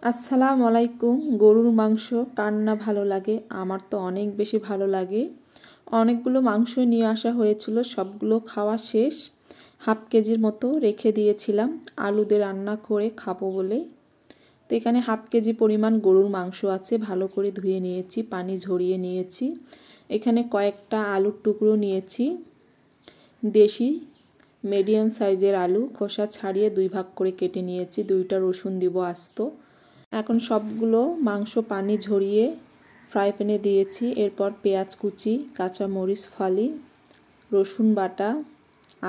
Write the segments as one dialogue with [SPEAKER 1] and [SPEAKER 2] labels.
[SPEAKER 1] আসসালামু আলাইকুম। গরুর মাংস কার না ভালো লাগে? আমার তো অনেক বেশি ভালো লাগে। অনেকগুলো মাংস নিয়ে আসা হয়েছিল, সবগুলো খাওয়া শেষ। হাফ কেজির মতো রেখে দিয়েছিলাম আলু দিয়ে রান্না করে খাবো বলে। তো এখানে হাফ কেজি পরিমাণ গরুর মাংস আছে, ভালো করে ধুয়ে নিয়েছি, পানি ঝরিয়ে নিয়েছি। এখানে কয়েকটা আলুর টুকরো নিয়েছি, দেশি মিডিয়াম সাইজের আলু, খোসা ছাড়িয়ে 2 ভাগ করে কেটে নিয়েছি। 2টা রসুন দিব আস্ত। এখন সবগুলো মাংস পানি ঝরিয়ে ফ্রাই প্যানে দিয়েছি। এরপর পেঁয়াজ কুচি, কাঁচা মরিচ ফালি, রসুন বাটা,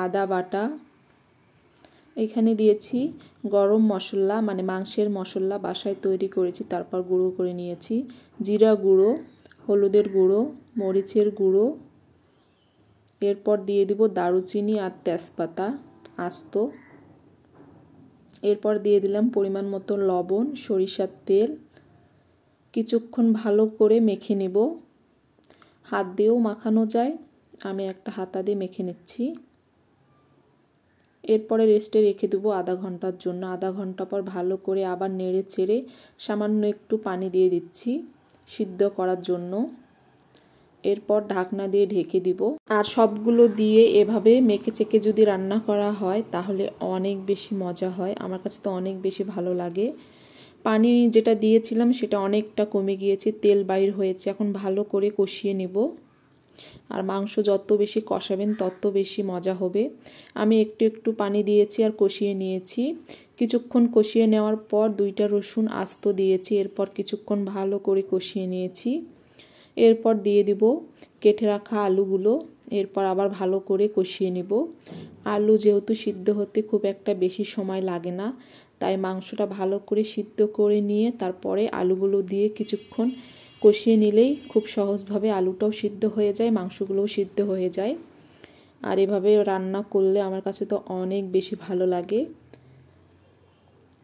[SPEAKER 1] আদা বাটা, এখানে দিয়েছি গরম মশলা, মানে মাংসের মশলা বাসায় তৈরি করেছি, তারপর গুঁড়ো করে নিয়েছি। জিরা গুঁড়ো, হলুদের গুঁড়ো, মরিচের গুঁড়ো। এরপর দিয়ে দিব দারুচিনি আর তেজপাতা আস্ত। এরপর দিয়ে দিলাম পরিমাণ মতো লবণ, সরিষার তেল। কিছুক্ষণ ভালো করে মেখে নেব। হাত দিয়েও মাখানো যায়, আমি একটা হাতা দিয়ে মেখে নিচ্ছি। এরপরে রেস্টে রেখে দেবো আধা ঘন্টার জন্য। আধা ঘন্টা পর ভালো করে আবার নেড়ে চেড়ে সামান্য একটু পানি দিয়ে দিচ্ছি সিদ্ধ করার জন্য। এরপর ঢাকনা দিয়ে ঢেকে দিব। আর সবগুলো দিয়ে এভাবে মেখে চেকে যদি রান্না করা হয় তাহলে অনেক বেশি মজা হয়। আমার কাছে তো অনেক বেশি ভালো লাগে। পানি যেটা দিয়েছিলাম সেটা অনেকটা কমে গিয়েছে, তেল বাইর হয়েছে। এখন ভালো করে কষিয়ে নেব। আর মাংস যত বেশি কষাবেন তত বেশি মজা হবে। আমি একটু একটু পানি দিয়েছি আর কষিয়ে নিয়েছি। কিছুক্ষণ কষিয়ে নেওয়ার পর 2টা রসুন আস্ত দিয়েছি। এরপর কিছুক্ষণ ভালো করে কষিয়ে নিয়েছি। এরপর দিয়ে দিব কেটে রাখা আলুগুলো। এরপর আবার ভালো করে কষিয়ে নেব। আলু যেহেতু সিদ্ধ হতে খুব একটা বেশি সময় লাগে না, তাই মাংসটা ভালো করে সিদ্ধ করে নিয়ে তারপরে আলুগুলো দিয়ে কিছুক্ষণ কষিয়ে নিলেই খুব সহজভাবে আলুটাও সিদ্ধ হয়ে যায়, মাংসগুলোও সিদ্ধ হয়ে যায়। আর এভাবে রান্না করলে আমার কাছে তো অনেক বেশি ভালো লাগে।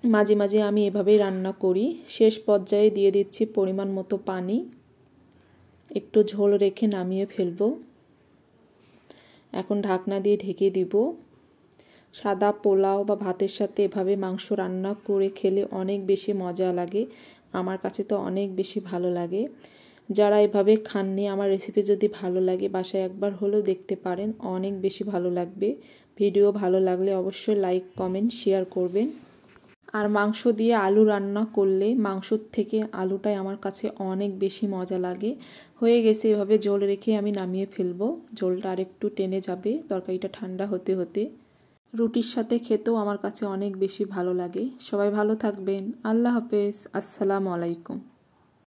[SPEAKER 1] মাঝে মাঝে আমি এভাবেই রান্না করি। শেষ পর্যায়ে দিয়ে দিচ্ছি পরিমাণ মতো পানি, একটু ঝোল রেখে নামিয়ে ফেলবো। এখন ঢাকনা দিয়ে ঢেকে দিব। সাদা পোলাও বা ভাতের সাথে এভাবে মাংস রান্না করে খেলে অনেক বেশি মজা লাগে। আমার কাছে তো অনেক বেশি ভালো লাগে। যারা এভাবে খাননি, আমার রেসিপি যদি ভালো লাগে বাসায় একবার হলেও দেখতে পারেন, অনেক বেশি ভালো লাগবে। ভিডিও ভালো লাগলে অবশ্যই লাইক, কমেন্ট, শেয়ার করবেন। আর মাংস দিয়ে আলু রান্না করলে মাংসর থেকে আলুটাই আমার কাছে অনেক বেশি মজা লাগে। হয়ে গেছে, এভাবে জল রেখে আমি নামিয়ে ফেলবো। জলটা আরেকটু টেনে যাবে তরকারিটা ঠান্ডা হতে হতে। রুটির সাথে খেতেও আমার কাছে অনেক বেশি ভালো লাগে। সবাই ভালো থাকবেন। আল্লাহ হাফেজ। আসসালামু আলাইকুম।